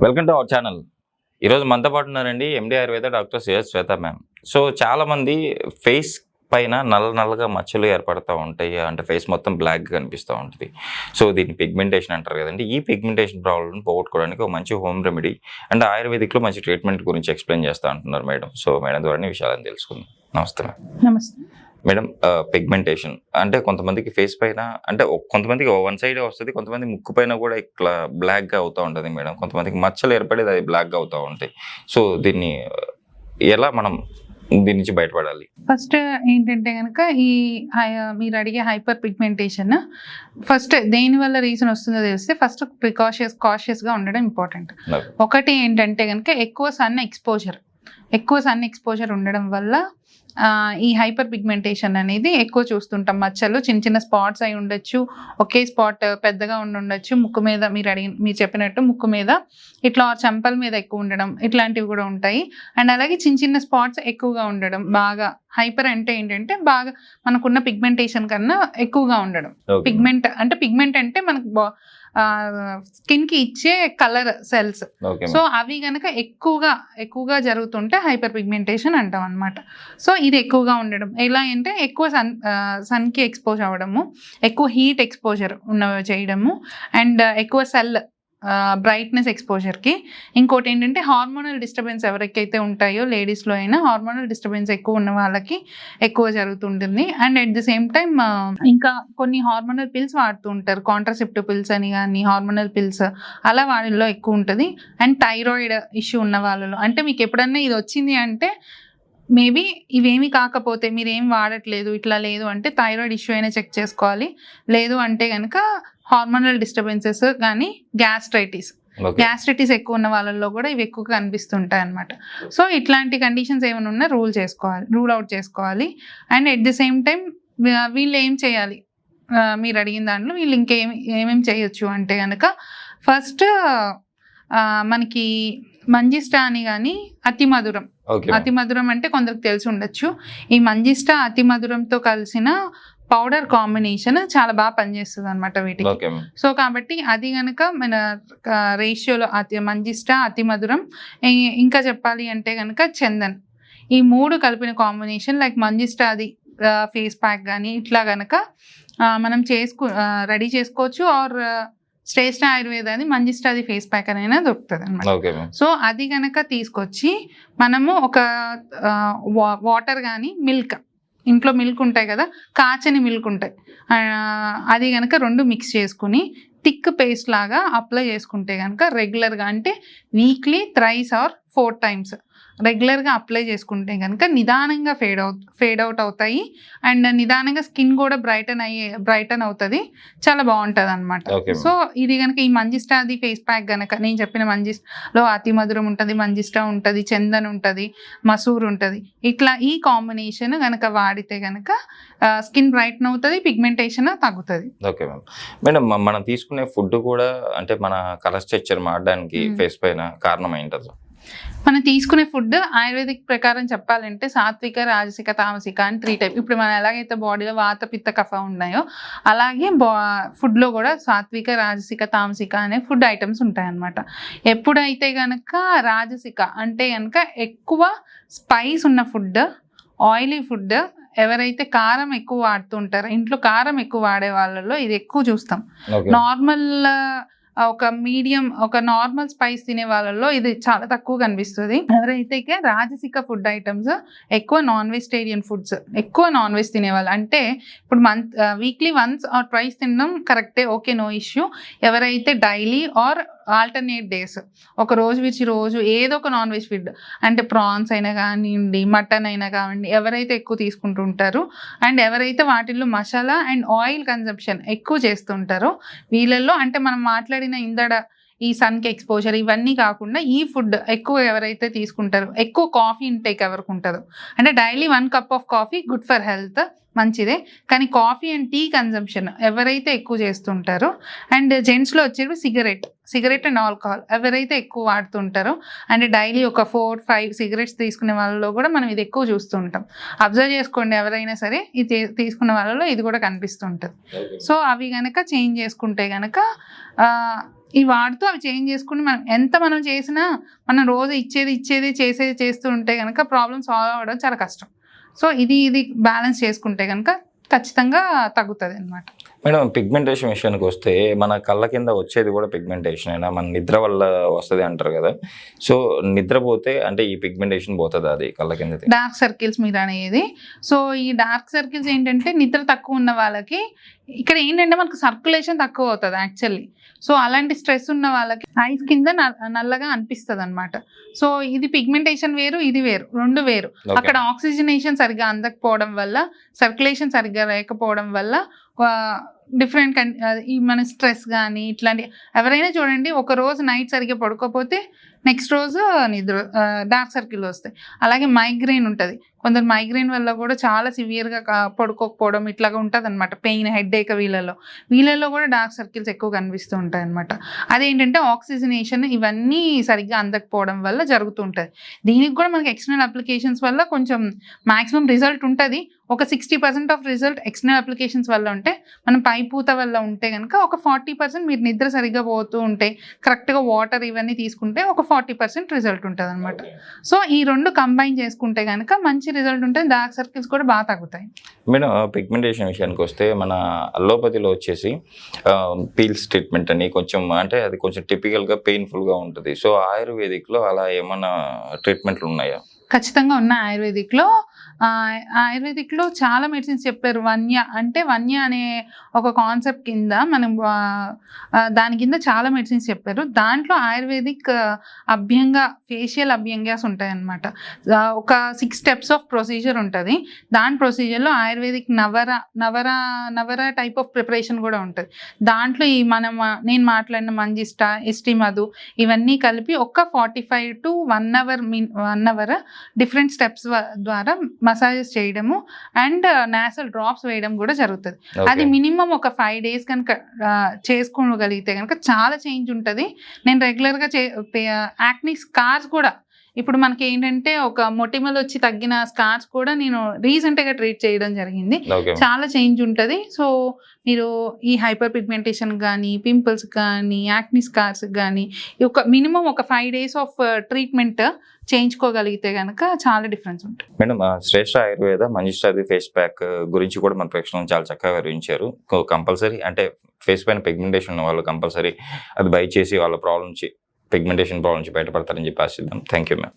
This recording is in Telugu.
Welcome to our channel. ఈరోజు మనతో పాటు ఉన్నారండి ఎండి ఆయుర్వేద డాక్టర్ సిఎస్ శ్వేత మ్యామ్. సో చాలామంది ఫేస్ పైన నల్లగా మచ్చలు ఏర్పడుతూ ఉంటాయి, అంటే ఫేస్ మొత్తం బ్లాక్గా కనిపిస్తూ ఉంటుంది. సో దీన్ని పిగ్మెంటేషన్ అంటారు కదండి. ఈ పిగ్మెంటేషన్ ప్రాబ్లమ్ పోగొట్టుకోవడానికి ఒక మంచి హోమ్ రెమెడీ అండ్ ఆయుర్వేదిక్లో మంచి ట్రీట్మెంట్ గురించి ఎక్స్ప్లెయిన్ చేస్తూ ఉంటున్నారు మేడం. సో మేడం ద్వారా విషయాలను తెలుసుకుందాం. నమస్తే మేడం. నమస్తే మేడం, పిగ్మెంటేషన్ అంటే కొంతమందికి ఫేస్ పైన, అంటే కొంతమందికి వన్ సైడే వస్తుంది, కొంతమంది ముక్కు పైన కూడా ఇట్లా బ్లాక్గా అవుతూ ఉంటుంది మేడం. కొంతమందికి మచ్చలు ఏర్పడేది అది బ్లాక్గా అవుతూ ఉంటాయి. సో దీన్ని ఎలా మనం దీని నుంచి బయటపడాలి? ఫస్ట్ ఏంటంటే కనుక మీరు అడిగే హైపర్ పిగ్మెంటేషన్ ఫస్ట్ దేని వల్ల రీజన్ వస్తుందో తెలిస్తే ఫస్ట్ కాషియస్గా ఉండడం ఇంపార్టెంట్. ఒకటి ఏంటంటే కనుక ఎక్కువ సన్ ఎక్స్పోజర్ ఉండడం వల్ల ఈ హైపర్ పిగ్మెంటేషన్ అనేది ఎక్కువ చూస్తుంటాం. మచ్చలు చిన్న చిన్న స్పాట్స్ అయి ఉండొచ్చు, ఒకే స్పాట్ పెద్దగా ఉండొచ్చు, ముక్కు మీద మీరు చెప్పినట్టు ముక్కు మీద ఇట్లా చెంపల మీద ఎక్కువ ఉండడం, ఇట్లాంటివి కూడా ఉంటాయి. అండ్ అలాగే చిన్న చిన్న స్పాట్స్ ఎక్కువగా ఉండడం, బాగా హైపర్ అంటే ఏంటంటే బాగా మనకున్న పిగ్మెంటేషన్ కన్నా ఎక్కువగా ఉండడం. పిగ్మెంట్ అంటే మనకు స్కిన్ కి ఇచ్చే కలర్ సెల్స్. సో అవి గనక ఎక్కువగా జరుగుతుంటే హైపర్ పిగ్మెంటేషన్ అంటాం అనమాట. సో ఇది ఎక్కువగా ఉండడం ఎలా అంటే ఎక్కువ సన్ కి ఎక్స్పోజ్ అవ్వడము, ఎక్కువ హీట్ ఎక్స్పోజర్ చేయడము, అండ్ ఎక్కువ సెల్ బ్రైట్నెస్ ఎక్స్పోజర్కి. ఇంకోటి ఏంటంటే హార్మోనల్ డిస్టర్బెన్స్ ఎవరికైతే ఉంటాయో లేడీస్లో అయినా హార్మోనల్ డిస్టర్బెన్స్ ఎక్కువ ఉన్న వాళ్ళకి ఎక్కువ జరుగుతుంటుంది. And at the same time ఇంకా కొన్ని హార్మోనల్ పిల్స్ వాడుతూ ఉంటారు, కాంట్రాసెప్టివ్ పిల్స్ అని కానీ హార్మోనల్ పిల్స్, అలా వాళ్ళలో ఎక్కువ ఉంటుంది. అండ్ థైరాయిడ్ ఇష్యూ ఉన్న వాళ్ళలో, అంటే మీకు ఎప్పుడన్నా ఇది వచ్చింది అంటే మేబీ ఇవేమి కాకపోతే మీరేం వాడట్లేదు ఇట్లా లేదు అంటే థైరాయిడ్ ఇష్యూ అయినా చెక్ చేసుకోవాలి. లేదు అంటే కనుక హార్మోనల్ డిస్టర్బెన్సెస్ కానీ గ్యాస్ట్రైటిస్ ఎక్కువ ఉన్న వాళ్ళల్లో కూడా ఇవి ఎక్కువగా కనిపిస్తుంటాయి అన్నమాట. సో ఇట్లాంటి కండిషన్స్ ఏమైనా ఉన్నా రూల్ అవుట్ చేసుకోవాలి. And at the same time వీళ్ళు ఏం చేయాలి, మీరు అడిగిన దాంట్లో వీళ్ళు ఏమేమి చేయొచ్చు అంటే కనుక ఫస్ట్ మనకి మంజిష్టా అని కానీ అతి మధురం అంటే కొందరికి తెలిసి ఉండొచ్చు. ఈ మంజిష్టా అతి మధురంతో కలిసిన పౌడర్ కాంబినేషన్ చాలా బాగా పనిచేస్తుంది అనమాట వీటికి. సో కాబట్టి అది కనుక మన రేషియోలో మంజిష్టా అతి మధురం, ఇంకా చెప్పాలి అంటే కనుక చందన్, ఈ మూడు కలిపిన కాంబినేషన్ లైక్ మంజిష్టా అది ఫేస్ ప్యాక్ కానీ ఇట్లా కనుక మనం రెడీ చేసుకోవచ్చు. ఆర్ శ్రేష్ఠ ఆయుర్వేద అది మంజిష్టాది ఫేస్ ప్యాక్ అయినా దొరుకుతుంది అనమాట. సో అది కనుక తీసుకొచ్చి మనము ఒక వాటర్ కానీ ఇంట్లో మిల్క్ ఉంటాయి కదా, కాచని మిల్క్ ఉంటాయి, అది కనుక రెండు మిక్స్ చేసుకుని థిక్ పేస్ట్ లాగా అప్లై చేసుకుంటే కనుక రెగ్యులర్గా, అంటే వీక్లీ 3 or 4 times రెగ్యులర్గా అప్లై చేసుకుంటే కనుక నిదానంగా ఫేడ్ అవుట్ అవుతాయి. అండ్ నిదానంగా స్కిన్ కూడా బ్రైటన్ అవుతుంది, చాలా బాగుంటుంది అనమాట. సో ఇది కనుక ఈ మంజిష్టాది ఫేస్ ప్యాక్ కనుక నేను చెప్పిన మంజిష్టాలో అతి మధురం ఉంటుంది, మంజిష్టా ఉంటుంది, చందన్ ఉంటుంది, మసూర్ ఉంటుంది, ఇట్లా ఈ కాంబినేషన్ కనుక వాడితే కనుక స్కిన్ బ్రైటన్ అవుతుంది, పిగ్మెంటేషన్ తగ్గుతుంది. ఓకే మేడం, మనం తీసుకునే ఫుడ్ కూడా అంటే మన కలర్ స్ట్రక్చర్ మారడానికి ఫేస్ పైన కారణం ఏంటది? మనం తీసుకునే ఫుడ్ ఆయుర్వేదిక్ ప్రకారం చెప్పాలంటే సాత్విక, రాజసిక, తామసిక అని 3 types. ఇప్పుడు మనం ఎలాగైతే బాడీలో వాత, పిత్త, కఫ ఉన్నాయో అలాగే ఫుడ్లో కూడా సాత్విక, రాజసిక, తామసిక అనే ఫుడ్ ఐటమ్స్ ఉంటాయన్నమాట. ఎప్పుడైతే కనుక రాజసిక అంటే కనుక ఎక్కువ స్పైస్ ఉన్న ఫుడ్, ఆయిలీ ఫుడ్, ఎవరైతే కారం ఎక్కువ వాడుతుంటారో ఇంట్లో కారం ఎక్కువ వాడే వాళ్ళలో ఇది ఎక్కువ చూస్తాం. నార్మల్ ఒక నార్మల్ స్పైస్ తినే వాళ్ళలో ఇది చాలా తక్కువ కనిపిస్తుంది. ఎవరైతే రాజసిక ఫుడ్ ఐటమ్స్ ఎక్కువ నాన్ వెజిటేరియన్ ఫుడ్స్, ఎక్కువ నాన్ వెజ్ తినేవాళ్ళు, అంటే ఇప్పుడు వీక్లీ 1 or 2 తినడం కరెక్టే, ఓకే, నో ఇష్యూ. ఎవరైతే డైలీ ఆర్ ఆల్టర్నేట్ డేస్, ఒక రోజు విడిచి రోజు ఏదో ఒక నాన్ వెజ్ ఫుడ్, అంటే ప్రాన్స్ అయినా కానివ్వండి, మటన్ అయినా కానివ్వండి, ఎవరైతే ఎక్కువ తీసుకుంటూ ఉంటారో అండ్ ఎవరైతే వాటిల్లో మసాలా అండ్ ఆయిల్ కన్సంప్షన్ ఎక్కువ చేస్తుంటారో వీళ్ళల్లో, అంటే మనం మాట్లాడిన ఈ సన్కి ఎక్స్పోజర్ ఇవన్నీ కాకుండా ఈ ఫుడ్ ఎక్కువ ఎవరైతే తీసుకుంటారో, ఎక్కువ కాఫీ ఇంటేక్ ఎవరికి ఉంటుందో, అంటే daily 1 cup of coffee good for health, మంచిదే. కానీ కాఫీ అండ్ టీ కన్సంప్షన్ ఎవరైతే ఎక్కువ చేస్తుంటారో, అండ్ జెంట్స్లో వచ్చేవి సిగరెట్ అండ్ ఆల్కహాల్ ఎవరైతే ఎక్కువ వాడుతుంటారో అంటే డైలీ ఒక 4-5 సిగరెట్స్ తీసుకునే వాళ్ళలో కూడా మనం ఇది ఎక్కువ చూస్తూ ఉంటాం. అబ్జర్వ్ చేసుకోండి, ఎవరైనా సరే ఇది తీసుకున్న వాళ్ళలో ఇది కూడా కనిపిస్తుంటుంది. సో అవి కనుక చేంజ్ చేసుకుంటే కనుక ఈ వాడుతూ అవి చేంజ్ చేసుకుని మనం చేసినా మనం రోజు ఇచ్చేది చేస్తూ ఉంటే కనుక ప్రాబ్లమ్ సాల్వ్ అవ్వడం చాలా కష్టం. సో ఇది బ్యాలెన్స్ చేసుకుంటే కనుక ఖచ్చితంగా తగ్గుతుంది అనమాట. మేడం, పిగ్మెంటేషన్ విషయానికి వస్తే మన కళ్ళ కింద వచ్చేది కూడా పిగ్మెంటేషన్ అయినా మన నిద్ర వల్ల వస్తుంది అంటారు కదా. సో నిద్రపోతే అంటే ఈ పిగ్మెంటేషన్ పోతుంది అది కళ్ళ కింద? డార్క్ సర్కిల్స్ మీరు అనేది. సో ఈ డార్క్ సర్కిల్స్ ఏంటంటే నిద్ర తక్కువ ఉన్న వాళ్ళకి ఇక్కడ ఏంటంటే మనకు సర్క్యులేషన్ తక్కువ అవుతుంది యాక్చువల్లీ. సో అలాంటి స్ట్రెస్ ఉన్న వాళ్ళకి ఐస్ కింద నల్లగా అనిపిస్తుంది అనమాట. సో ఇది పిగ్మెంటేషన్ వేరు, ఇది వేరు, రెండు వేరు. అక్కడ ఆక్సిజనేషన్ సరిగ్గా అందకపోవడం వల్ల, సర్క్యులేషన్ సరిగ్గా లేకపోవడం వల్ల డిఫరెంట్ ఈ మన స్ట్రెస్ కానీ ఇట్లాంటి ఎవరైనా చూడండి, ఒక రోజు నైట్ సరిగ్గా పడుకోకపోతే నెక్స్ట్ రోజు నిద్ర డార్క్ సర్కిల్ వస్తాయి. అలాగే మైగ్రెయిన్ ఉంటుంది, కొందరు మైగ్రెయిన్ వల్ల కూడా చాలా సివియర్గా పడుకోకపోవడం ఇట్లాగా ఉంటుంది అనమాట. పెయిన్, హెడ్ఏక్ వీళ్ళల్లో కూడా డార్క్ సర్కిల్స్ ఎక్కువ కనిపిస్తూ ఉంటాయి అనమాట. అదేంటంటే ఆక్సిజనేషన్ ఇవన్నీ సరిగ్గా అందకపోవడం వల్ల జరుగుతూ ఉంటుంది. దీనికి కూడా మనకి ఎక్స్టర్నల్ అప్లికేషన్స్ వల్ల కొంచెం మ్యాక్సిమం రిజల్ట్ ఉంటుంది. ఒక 60% ఆఫ్ రిజల్ట్ ఎక్స్టర్నల్ అప్లికేషన్స్ వల్ల ఉంటే, మనం పైపూత వల్ల ఉంటే కనుక ఒక 40% మీరు నిద్ర సరిగ్గా పోతూ ఉంటే, కరెక్ట్గా వాటర్ ఇవన్నీ తీసుకుంటే ఒక 40% రిజల్ట్ ఉంటుంది అనమాట. సో ఈ రెండు కంబైన్ చేసుకుంటే కనుక మంచి రిజల్ట్ ఉంటుంది, డార్క్ సర్కిల్స్ కూడా బాగా తగ్గుతాయి. మేడం, పిగ్మెంటేషన్ విషయానికి వస్తే మన అల్లోపతిలో వచ్చేసి పీల్స్ ట్రీట్మెంట్ అని కొంచెం అంటే అది కొంచెం టిపికల్గా పెయిన్ఫుల్గా ఉంటుంది. సో ఆయుర్వేదిక్లో అలా ఏమైనా ట్రీట్మెంట్లు ఉన్నాయా? ఖచ్చితంగా ఉన్న ఆయుర్వేదిక్లో చాలా మెడిసిన్స్ చెప్పారు. వన్య అనే ఒక కాన్సెప్ట్ కింద మనం దాని కింద చాలా మెడిసిన్స్ చెప్పారు. దాంట్లో ఆయుర్వేదిక్ ఫేషియల్ అభ్యంగాస్ ఉంటాయన్నమాట. ఒక 6 steps ఆఫ్ ప్రొసీజర్ ఉంటుంది. దాని ప్రొసీజర్లో ayurvedic navara type of preparation కూడా ఉంటుంది. దాంట్లో నేను మాట్లాడిన మంజిష్ట, ఎస్టీ మధు ఇవన్నీ కలిపి ఒక 45 to 1 hour డిఫరెంట్ స్టెప్స్ ద్వారా మసాజెస్ చేయడము అండ్ నాసల్ డ్రాప్స్ వేయడం కూడా జరుగుతుంది. అది మినిమం ఒక 5 days కనుక చేసుకోగలిగితే కనుక చాలా చేంజ్ ఉంటుంది. నేను రెగ్యులర్గా యాక్ని స్కార్స్ కూడా ఇప్పుడు మనకి ఏంటంటే ఒక మొటిమలు వచ్చి తగ్గిన స్కార్స్ కూడా నేను రీసెంట్గా ట్రీట్ చేయడం జరిగింది. చాలా చేంజ్ ఉంటుంది. సో మీరు ఈ హైపర్ పిగ్మెంటేషన్ కానీ, పింపుల్స్ కానీ, యాక్ని స్కార్స్ కానీ ఒక మినిమం ఒక 5 days ఆఫ్ ట్రీట్మెంట్ చేయించుకోగలిగితే కనుక చాలా డిఫరెన్స్ ఉంటుంది. మేడం, శ్రేష్ఠ ఆయుర్వేద మంజిష్టాది ఫేస్ ప్యాక్ గురించి కూడా మన ప్రేక్షకులను చాలా చక్కగా వివరించారు. కంపల్సరీ అంటే ఫేస్ పైన పిగ్మెంటేషన్ ఉన్న వాళ్ళు కంపల్సరీ అది బై చేసి వాళ్ళ పిగ్మెంటేషన్ ప్రాబ్లం నుంచి బయటపడతారని చెప్పి ఆశిద్దాం. Thank you ma'am.